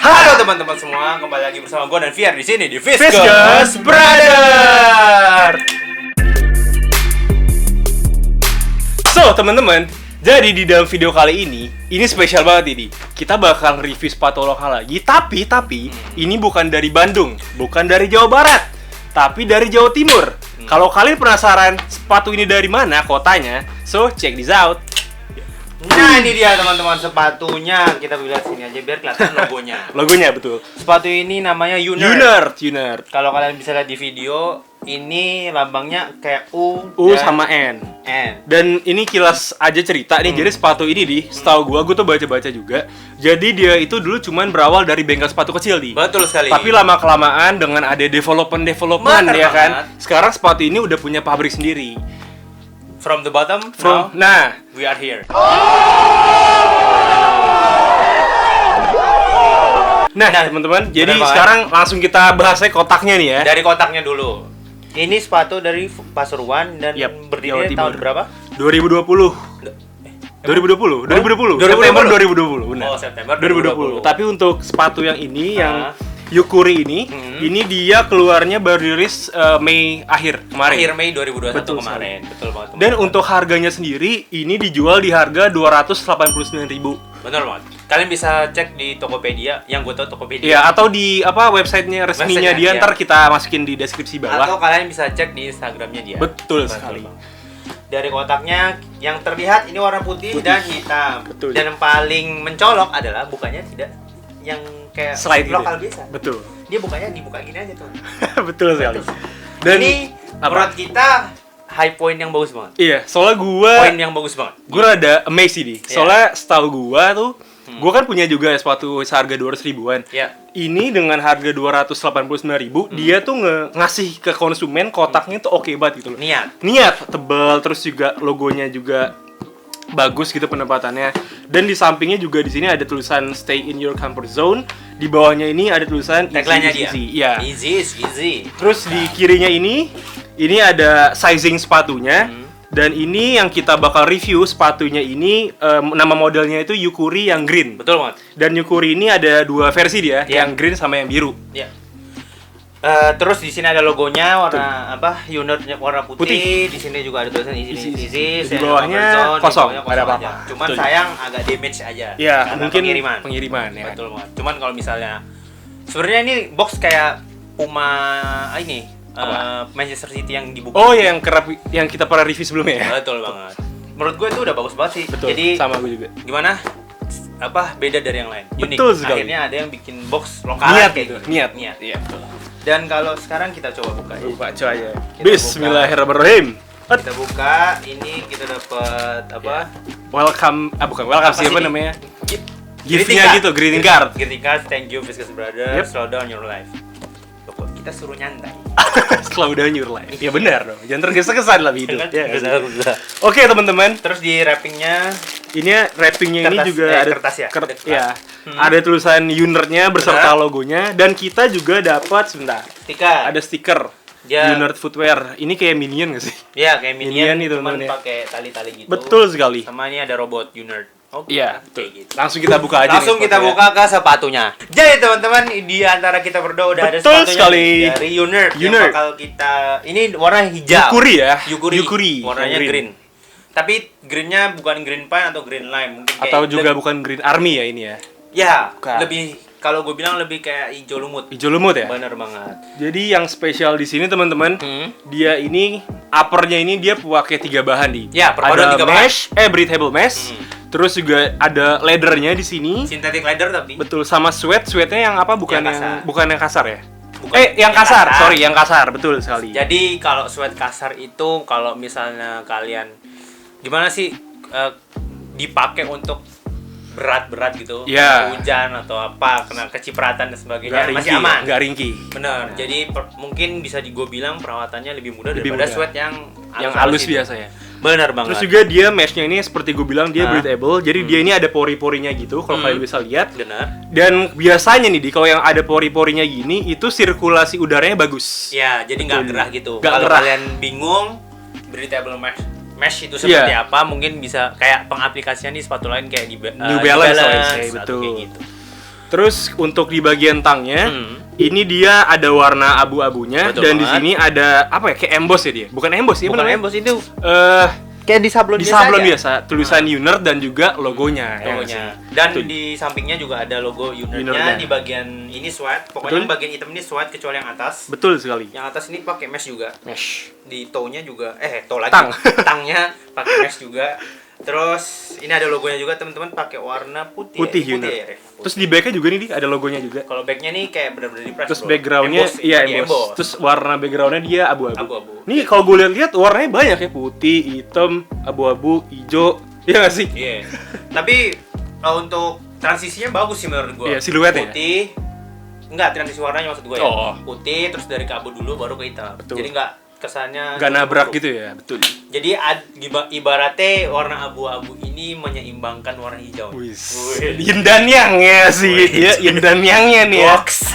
Halo teman-teman semua, kembali lagi bersama gue dan Fiar di sini di Viscous Brother. So teman-teman, jadi di dalam video kali ini spesial banget ini. Kita bakal review sepatu lokal lagi, tapi ini bukan dari Bandung, bukan dari Jawa Barat, tapi dari Jawa Timur. Kalau kalian penasaran sepatu ini dari mana kotanya, so check this out. Nah ini dia teman-teman sepatunya. Kita lihat sini aja biar kelihatan logonya. Logonya betul. Sepatu ini namanya Unerd. Unerd. Kalau kalian bisa lihat di video, ini lambangnya kayak U sama N. N. Dan ini kilas aja cerita nih. Jadi sepatu ini setahu gua tuh baca-baca juga. Jadi dia itu dulu cuman berawal dari bengkel sepatu kecil nih. Betul sekali. Tapi lama kelamaan dengan ada development Bener ya kan. banget. Sekarang sepatu ini udah punya pabrik sendiri. From the bottom, Nah, we are here. Nah teman-teman, jadi banget. sekarang langsung kita bahasnya kotaknya nih ya. Dari kotaknya dulu. Ini sepatu dari Pasuruan dan Jawa berdiri Timur. tahun berapa? 2020. 2020. September 2020, benar. Oh, September 2020. Tapi untuk sepatu yang ini yang Yukuri ini dia keluarnya baru dirilis Mei akhir kemarin. Akhir Mei 2021 Betul kemarin. Betul banget. Dan untuk harganya sendiri ini dijual di harga 289.000. Betul banget. Kalian bisa cek di Tokopedia, yang gue tahu Tokopedia. Iya, atau di websitenya resminya dia, ntar kita masukin di deskripsi bawah. Atau kalian bisa cek di Instagramnya dia. Betul sekali. Banget. Dari kotaknya yang terlihat ini warna putih dan hitam. Betul. Dan yang paling mencolok adalah bukanya tidak yang kayak Slide lokal gitu. biasa. Betul. Dia bukanya dibuka gini aja tuh. Betul sekali. Dan ini menurut kita high point yang bagus banget. iya, soalnya Poin yang bagus banget. gue rada amazed sih. Soalnya setahu gue tuh, gue kan punya juga sepatu seharga 200 ribuan. Ya. Ini dengan harga 289.000, dia tuh ngasih ke konsumen kotaknya tuh oke banget gitu loh. Niat tebal, terus juga logonya juga bagus gitu penempatannya. Dan di sampingnya juga di sini ada tulisan Stay in your comfort zone. Di bawahnya ini ada tulisan Tagline-nya dia. Iya. Easy is easy. Terus di kirinya ini ada sizing sepatunya. Dan ini yang kita bakal review sepatunya ini nama modelnya itu Yukuri yang green. Betul banget. Dan Yukuri ini ada dua versi dia, Iya. yang green sama yang biru. Ya. Terus di sini ada logonya warna Unerdnya warna putih. Di sini juga ada tulisan easy. Di bawahnya kosong, nggak ada apa-apa. Aja. Cuman Betul. sayang agak damage aja. Ya, karena mungkin pengiriman ya. Betul banget. Cuman kalau misalnya sebenarnya ini box kayak Puma ini Manchester City yang dibuka. Oh, yang kita pernah review sebelumnya ya. Betul banget. Menurut gue itu udah bagus banget sih. Betul. Jadi sama gue juga. gimana? Beda dari yang lain. Unik. Betul sekali. Akhirnya ada yang bikin box lokal Niat kayak gitu. gitu. Niat. Iya, betul. Dan kalau sekarang kita coba buka ya. Buka coba aja. Kita Bismillahirrahmanirrahim. Kita buka, ini kita dapat apa? Welcome, bukan welcome sih, apa sih? namanya? Greeting Gift-nya card. gitu, greeting card. Greeting card, thank you Viscous Brother, Yep. slow down your life. Loh, kita suruh nyantai. Slow down your life. Ya benar dong. Jangan tergesa-gesa dalam hidup. Ya, Benar. Oke, teman-teman. Terus di wrappingnya Wrappingnya ini Kertas, juga ada kertas ya? ya. Ada tulisan Unerd-nya beserta logonya, dan kita juga dapat sebentar. stiker. Ada stiker Ya. Unerd Footwear. Ini kayak Minion nggak sih? Ya kayak Minion itu cuman teman-teman ya. pakai tali-tali gitu. Betul sekali. Sama ini ada robot Unerd. Oke. Iya, Kayak betul. gitu. Langsung kita buka aja. Langsung nih kita sepatunya. buka ke sepatunya. Jadi teman-teman, di antara kita berdua udah ada Betul sepatunya sekali. dari Unerd yang Unerd. bakal kita ini warna hijau. Yukuri ya. Yukuri. Warnanya Yang green. Tapi greennya bukan green pine atau green lime, mungkin kayak Atau juga bukan Green Army ya ini ya. Ya, Bukan. lebih kalau gue bilang lebih kayak hijau lumut. Hijau lumut ya. Bener banget. Jadi yang spesial di sini teman-teman, dia ini uppernya ini dia pakai 3 bahan nih. Ya, perpaduan ada 3 bahan. mesh, breathable mesh. Terus juga ada leathernya di sini. Synthetic leather tapi. Betul, sama sweatnya yang apa? Bukan Yang yang kasar. bukan yang kasar ya? Bukan. Yang kasar. Sorry, yang kasar. Betul sekali. Jadi kalau sweat kasar itu kalau misalnya kalian gimana sih dipakai untuk berat-berat gitu, Ya. hujan atau apa, kena kecipratan dan sebagainya Nggak masih aman. Nggak ringkih. Bener. Jadi mungkin bisa gue bilang perawatannya lebih mudah Lebih daripada mudah. sweat yang Halus itu. biasa ya. Bener banget. Terus juga dia meshnya ini seperti gue bilang dia Hah? breathable. Jadi dia ini ada pori-porinya gitu kalau kalian bisa lihat. Bener. Dan biasanya nih kalau yang ada pori-porinya gini itu sirkulasi udaranya bagus. Ya, jadi nggak Betul. gerah gitu. Nggak Kalau gerah. kalian bingung breathable mesh itu seperti Iya. apa, mungkin bisa kayak pengaplikasian di sepatu lain kayak di New Balance, let's say, atau betul. kayak gitu. Terus untuk di bagian tangnya, Hmm. ini dia ada warna abu-abunya. Betul Dan di banget. sini ada apa ya? Kayak emboss ya dia. Bukan emboss ya, Bukan bener ya? emboss itu Eh, kayak di sablon di biasa sablon aja. biasa, tulisan Unert dan juga logonya. ya nggak Logonya. sih? Dan Betul. di sampingnya juga ada logo Unertnya. Unertnya di bagian ini SWAT. Pokoknya Betul. bagian hitam ini SWAT kecuali yang atas. Betul sekali. Yang atas ini pakai mesh juga. Mesh. Di toe-nya juga toe lagi. Tang. Tangnya pakai mesh juga. Terus ini ada logonya juga teman-teman pakai warna putih. Putih ya? Unert. Ya, Ref? Terus di backnya juga nih Di, ada logonya juga. Kalau backnya nih kayak benar-benar di press. Terus bro. backgroundnya Emboss, iya lagi emboss. Terus warna backgroundnya dia abu-abu. Abu-abu. Nih kalau gue lihat warnanya banyak ya, putih, hitam, abu-abu, hijau. Iya nggak sih? Iya. Tapi untuk transisinya bagus sih menurut gua. Iya, siluetnya. Putih. Enggak, transisi warnanya maksud gua ya. Oh. Putih terus dari ke abu dulu baru ke hitam. Betul. Jadi enggak kesannya Gak nabrak buruk. gitu ya, betul. Jadi ibaratnya warna abu-abu ini menyeimbangkan warna hijau. Wis. Wih. Yin dan yang ya sih, Wih. ya yin dan yangnya nih ya. Box.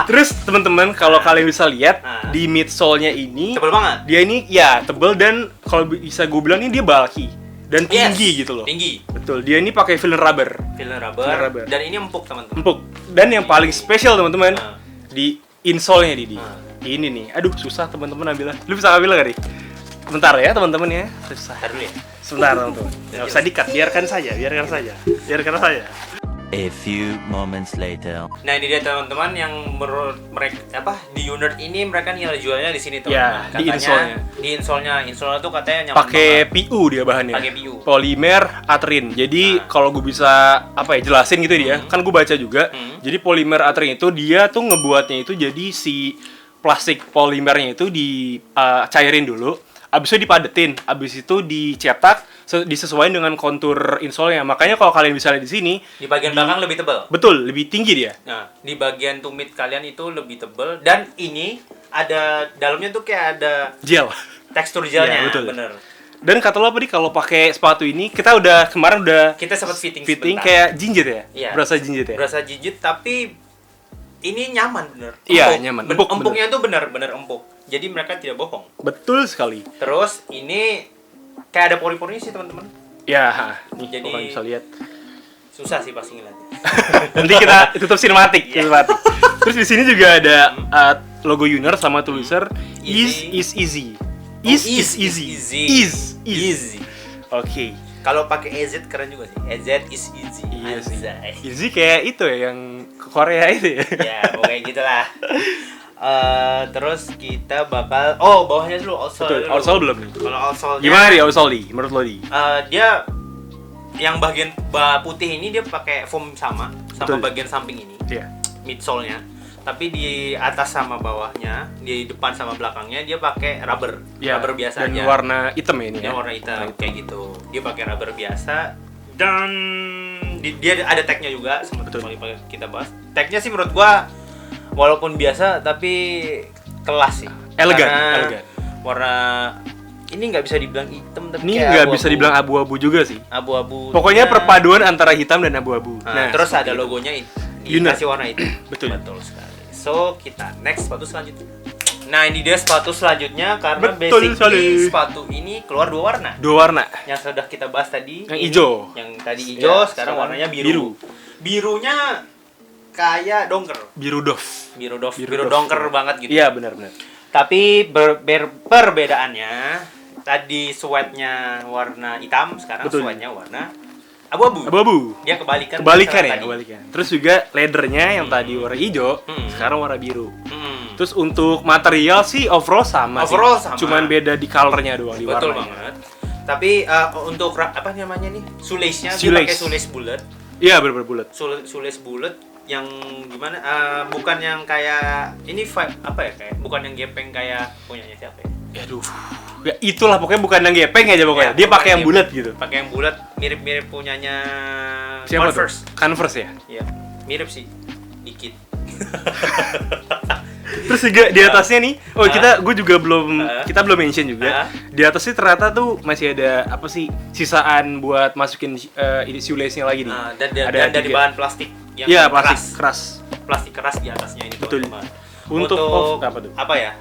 Terus teman-teman kalau kalian bisa lihat Ah. di midsole-nya ini, Tebel banget. dia ini ya tebel dan kalau bisa gue bilang ini dia bulky dan tinggi Yes, gitu loh. Tinggi. Betul, dia ini pakai filler rubber, Filler Filler rubber. rubber. Dan ini empuk teman-teman. empuk. Dan yang paling spesial teman-teman Ah. di insole-nya Didi. Ah. Ini nih, aduh susah teman-teman ambilnya. Lu bisa ambil gak nih? Bentar ya teman-teman ya, susah. Ntar dulu ya. Sebentar teman-teman. Nggak usah dikat, biarkan saja, biarkan saja, biarkan saja. A few moments later. Nah ini dia teman-teman yang menurut mereka di Unert ini mereka nih jualnya di sini Ya, teman-teman. di insole-nya. Di insole itu katanya nyaman Pakai banget. PU dia bahannya. Pakai PU. Polimer atrin. Jadi Nah. kalau gue bisa jelasin gitu dia, kan gue baca juga. Jadi polimer atrin itu dia tuh ngebuatnya itu jadi si plastik polimernya itu dicairin dulu, abis itu dipadetin, abis itu dicetak disesuaikan dengan kontur insole-nya. Makanya kalau kalian bisa lihat di sini, Di bagian belakang lebih tebal. betul lebih tinggi dia. Nah, di bagian tumit kalian itu lebih tebal dan ini ada dalamnya tuh kayak ada Gel. tekstur gelnya, Iya, betul. bener. Dan kata lo apa nih kalau pakai sepatu ini, kita kemarin udah Kita sempat fitting sebentar. kayak jinjit ya? Iya. Berasa jinjit ya? Berasa jijit tapi ini nyaman bener. Iya, Empuk. nyaman. Empuk, Empuk, empuknya tuh bener-bener empuk. Jadi mereka tidak bohong. Betul sekali. Terus ini kayak ada pori-porinya sih teman-teman. Ya, nih Jadi- kalian bisa lihat. Susah sih pasti ngeliatnya. Nanti kita tutup sinematik. Terus di sini juga ada logo Unert sama tulisan Easy. is easy. Oh, Is easy. Is. Oke. Kalau pakai EZ keren juga sih. EZ is easy. Iya sih. Anjay. Easy kayak itu ya yang ke Korea itu ya. Ya, pokoknya gitulah. Terus kita bakal bawahnya dulu outsole. Betul. Outsole belum nih? Kalau outsole Gimana di outsole di? Menurut lo di? dia yang bagian putih ini dia pakai foam sama Betul. bagian samping ini, Iya. midsole-nya. Tapi di atas sama bawahnya, di depan sama belakangnya dia pakai rubber. Iya. Rubber biasa Dan aja. warna hitam ya ini Dia ya. warna hitam kayak gitu. Dia pakai rubber biasa dan dia ada tag-nya juga seperti Betul. yang kita bahas. Tag-nya sih menurut gua walaupun biasa tapi kelas sih. Elegan, Karena elegan. Warna ini nggak bisa dibilang hitam tapi Ini kayak nggak abu-abu. bisa dibilang abu-abu juga sih. Abu-abu. Pokoknya perpaduan antara hitam dan abu-abu. Nah, terus seperti ada itu. logonya Unert. dikasih warna itu. Betul. Betul sekali. So, kita next sepatu selanjutnya. Nah, ini dia sepatu selanjutnya karena Betul basically sekali. sepatu ini keluar dua warna. Dua warna. Yang sudah kita bahas tadi. Yang ini, hijau. Yang tadi hijau, Ya, sekarang sekarang warnanya biru. biru. Birunya kayak dongker. Biru doff. Biru Biru dongker doff. banget gitu. Iya, benar-benar. Tapi perbedaannya tadi sweatnya warna hitam, sekarang Betul. sweatnya warna abu-abu. Abu-abu. Dia kebalikan. Kebalikan sama ya, tadi. kebalikan. Terus juga leathernya yang tadi warna hijau, sekarang warna biru. Hmm. Terus untuk material sih overall sama Overall sih. sama. Cuman beda di colornya doang, di Betul warnanya. banget. Tapi untuk apa namanya nih? Shoelace-nya dia Shoelace. pakai shoelace bulat. Iya, bener-bener bulat. Shoelace bulat yang gimana? Bukan yang kayak ini vibe apa ya kayak bukan yang gepeng kayak punyanya siapa ya? Aduh. Ya itulah pokoknya bukan yang gepeng aja pokoknya. Ya, Dia bukan pakai yang bulat gitu. Pakai yang bulat mirip-mirip punyanya Siapa Converse. tuh? Converse ya. Iya, mirip sih. Dikit. Terus juga di atasnya nih, gue juga belum, kita belum mention juga. Di atasnya ternyata tuh masih ada apa sih sisaan buat masukin ini shoelace-nya lagi nih. Dan Ada dari tiga. bahan plastik yang Iya, keras. plastik keras. Plastik keras di atasnya ini Betul. teman-teman. Untuk apa tuh? Apa ya?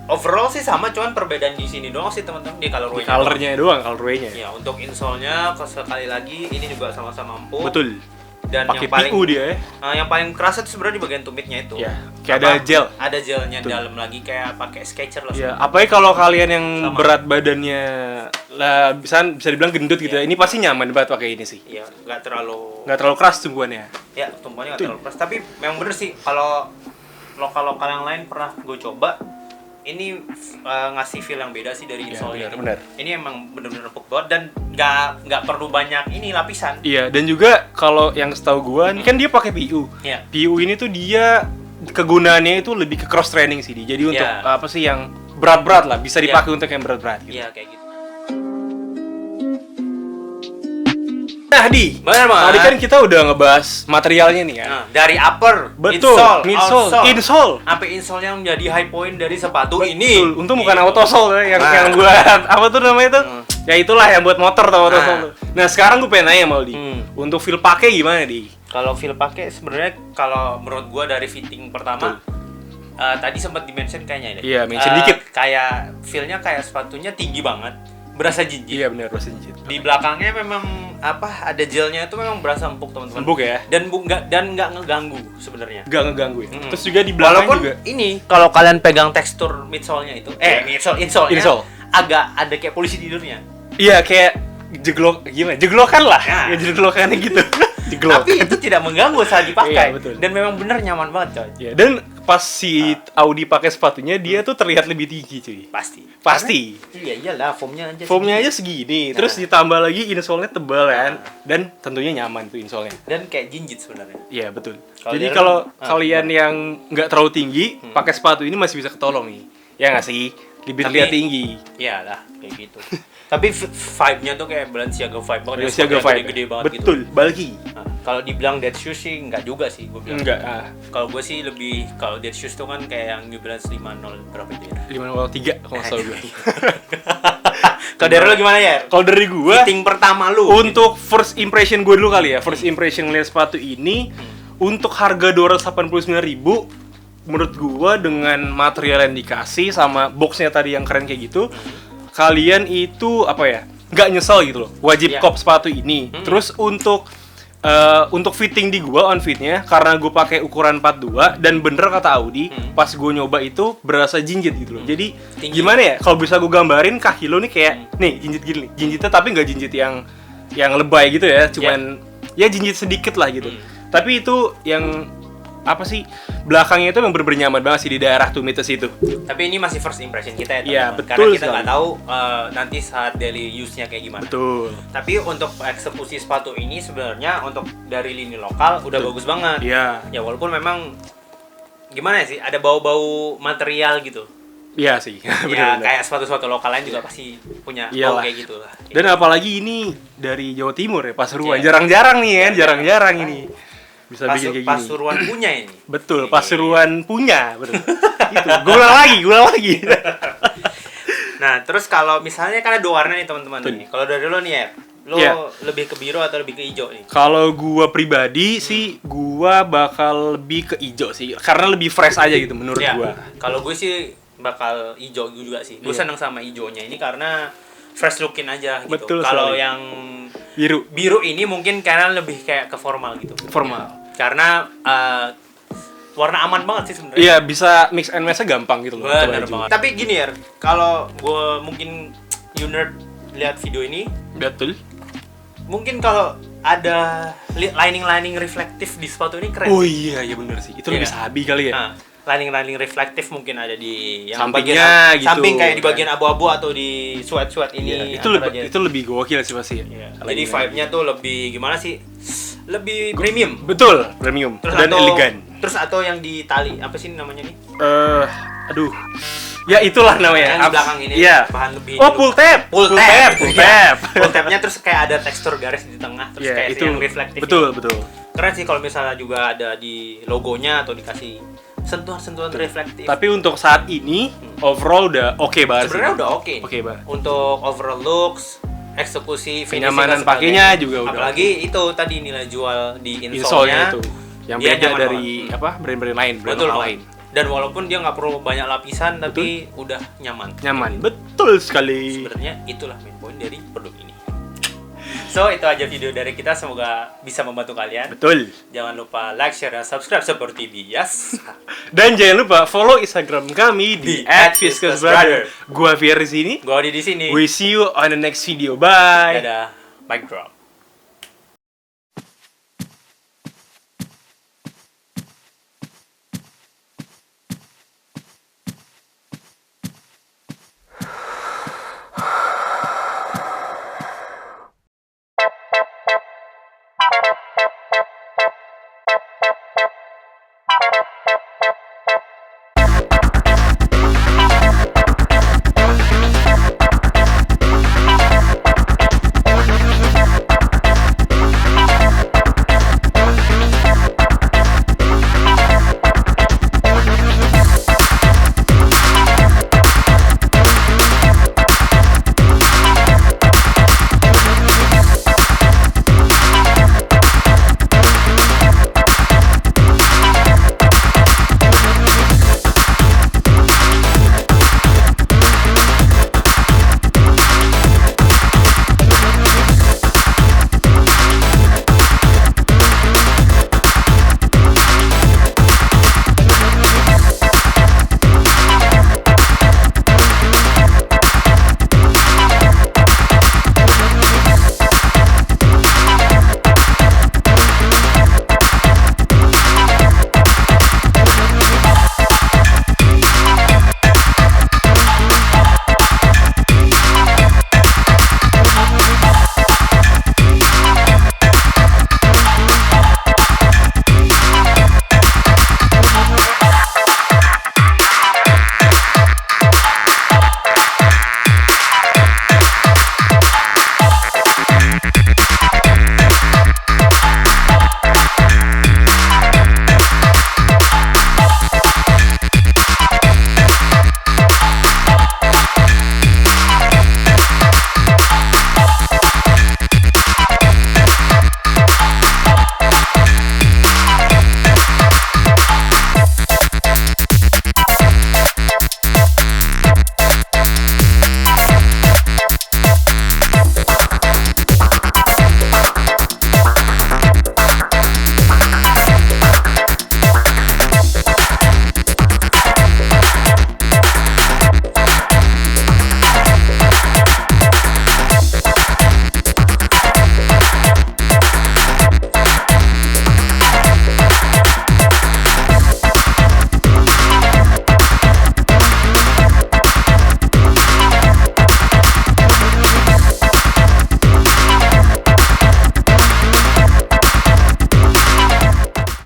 Overall sih sama, cuman perbedaan di sini doang sih teman-teman di colorway. Colornya doang, colorway-nya. Ya, untuk insole-nya sekali lagi ini juga sama-sama empuk. Betul. Dan pakai yang paling PU dia ya. yang paling kerasa tuh sebenarnya di bagian tumitnya itu. Ya, kayak ada gel. Ada gelnya Betul. dalam lagi kayak pakai sketcher lah. Ya, apalagi kalau kalian yang Sama. berat badannya lah bisa dibilang gendut gitu ya. Ini pasti nyaman banget pakai ini sih. Iya, nggak terlalu Keras tumpuannya. ya tumpuannya nggak terlalu keras. Tapi memang bener sih kalau lokal yang lain pernah gue coba. Ini ngasih feel yang beda sih dari insole-nya. benar. Ini emang bener-bener empuk banget dan nggak perlu banyak ini lapisan. Iya, dan juga kalau yang setahu gua, ini kan dia pakai PU. Iya. PU ini tuh dia kegunaannya itu lebih ke cross training sih. Jadi untuk Iya. apa sih yang berat-berat lah, bisa Iya. dipakai untuk yang berat-berat gitu. Iya kayak gitu. Nah, Di. Bener banget. Tadi kan kita udah ngebahas materialnya nih kan. Nah, dari upper, Betul, midsole, insole. sampai insole yang menjadi high point dari sepatu ini. Betul. Untung bukan Gitu. autosole ya, yang Nah. yang buat apa tuh namanya tuh? Ya itulah yang buat motor atau autosole Nah. tuh. Nah, sekarang gue pengen nanya sama lu, Di. Untuk feel pakai gimana, Di? Kalau feel pakai sebenarnya kalau menurut gua dari fitting pertama tadi sempat di-mention kayaknya ini. Iya, mention dikit. Kayak feel-nya kayak sepatunya tinggi banget. Berasa jinjit. Iya benar, pasti jinjit. Di belakangnya memang ada gelnya itu memang berasa empuk teman-teman. Empuk ya? Dan nggak ngeganggu sebenarnya. Gak ngeganggu ya. Mm. Terus juga di belakang Walaupun juga. ini kalau kalian pegang tekstur midsole-nya itu, insole-nya Insole. agak ada kayak polisi tidurnya. Iya, kayak jeglokan lah. Nah. Ya jeglokannya gitu. Jeglok. Tapi itu tidak mengganggu saat dipakai. Iya, betul. Dan memang benar nyaman banget, coy. Ya, dan pas si Audi pakai sepatunya dia tuh terlihat lebih tinggi, cuy. Pasti. Pasti. Iya iyalah, foamnya aja. Foamnya segini. aja segini, Nah. terus ditambah lagi insole-nya tebal kan, dan tentunya nyaman tuh insole-nya. Dan kayak jinjit sebenarnya. Iya betul. Kalau Jadi dia kalau kan- kalian yang nggak terlalu tinggi, pakai sepatu ini masih bisa ketolong nih. Ya nggak sih? Lebih Tapi- terlihat tinggi. Iyalah, kayak gitu. Tapi vibe-nya tuh kayak Balenciaga vibe banget. yang Balenciaga sepatunya vibe. gede banget Betul, gitu. bulky. Nah, kalau dibilang dead shoes sih enggak juga sih gue bilang. Enggak, Kalau gue sih lebih kalau dead shoes tuh kan kayak yang New Balance 50 berapa itu ya. 503 kalau nggak salah gue. Kalau dari lo gimana ya? Kalau dari gua, Fitting pertama lu. untuk first impression gue dulu kali ya. First impression ngeliat sepatu ini, untuk harga 289.000, menurut gua dengan material yang dikasih sama boxnya tadi yang keren kayak gitu, kalian itu apa ya? Nggak nyesel gitu loh. Wajib Iya. cop sepatu ini. Terus untuk fitting di gua, on fitnya, karena gue pakai ukuran 42 dan bener kata Audi, pas gue nyoba itu berasa jinjit gitu loh. Jadi Tinggi. gimana ya? Kalau bisa gue gambarin kaki lo nih kayak nih jinjit gini, nih. Jinjitnya tapi nggak jinjit yang lebay gitu ya, cuman ya jinjit sedikit lah gitu. Tapi itu yang apa sih, belakangnya itu memang bener-bener nyaman banget sih di daerah tumites itu. Tapi ini masih first impression kita ya, Iya, teman-teman. betul Karena kita nggak sekali. tahu nanti saat daily use-nya kayak gimana. Betul. Tapi untuk eksekusi sepatu ini sebenarnya untuk dari lini lokal udah bagus banget. Iya. Ya walaupun memang gimana sih, ada bau-bau material gitu. Iya sih. Ya Bener-bener. kayak sepatu-sepatu lokal lain juga pasti punya bau Iyalah. kayak gitu lah. Dan apalagi ini dari Jawa Timur ya, Pasuruan. Iya. Jarang-jarang nih kan, jarang-jarang ini. Bisa bikin kayak gini. Pasuruan punya ini. Betul, Iya. Pasuruan punya, betul. Itu. Gue ulang lagi. Nah, terus kalau misalnya kan ada dua warna nih teman-teman Betul. nih. Kalau dari lo nih ya, lo Iya. lebih ke biru atau lebih ke hijau nih? Kalau gua pribadi sih, gua bakal lebih ke ijo sih, karena lebih fresh aja gitu menurut Ya, gua. kalau gue sih bakal hijau juga sih. Gue Iya. seneng sama hijaunya ini karena fresh lookin aja gitu. Betul Kalau sekali. yang Biru, ini mungkin karena lebih kayak ke formal gitu. formal. Karena warna aman banget sih sebenarnya. Iya, bisa mix and match-nya gampang gitu loh. ke Bener baju. banget. Tapi gini ya, kalau gue mungkin you nerd lihat video ini, Betul. mungkin kalau ada lining reflektif di sepatu ini keren. Oh iya, iya bener sih. Itu Iya. lebih sabi kali ya. Nah, lining reflektif mungkin ada di yang Sampingnya bagian gitu, samping kayak di kan. bagian abu-abu atau di sweat ini. Iya, itu lebih gokil sih pasti. Iya. Kalau Jadi ini. vibe-nya tuh lebih gimana sih? Lebih premium. Betul, premium dan elegan. Terus atau yang di tali, apa sih namanya nih? Aduh. Ya itulah namanya. Yang di belakang ini Iya. bahan lebih. Oh, pull tab. Pull Pull tab. tab. Iya. Pull tabnya terus kayak ada tekstur garis di tengah terus Iya, kayak itu yang reflektif. betul, betul. Keren sih kalau misalnya juga ada di logonya atau dikasih sentuhan-sentuhan reflektif. Tapi untuk saat ini overall udah oke banget. Sebenarnya sih. udah oke. Oke banget. Untuk overall looks, eksekusi, finishing Kenyamanan dan sebagainya. pakainya juga udah Apalagi itu tadi nilai jual di Insole-nya insole-nya itu yang dia beda nyaman dari apa brand-brand lain, brand Betul lokal banget. lain. Dan walaupun dia nggak perlu banyak lapisan tapi udah nyaman. Nyaman. Betul sekali. Sebenarnya itulah main point dari produk ini. So, itu aja video dari kita. Semoga bisa membantu kalian. Betul. Jangan lupa like, share, dan subscribe seperti biasa. Dan jangan lupa follow Instagram kami di Di @viscusbrother. @viscusbrother. Gua Fier di sini. Gua di sini. We see you on the next video. Bye. Dadah. Mic drop.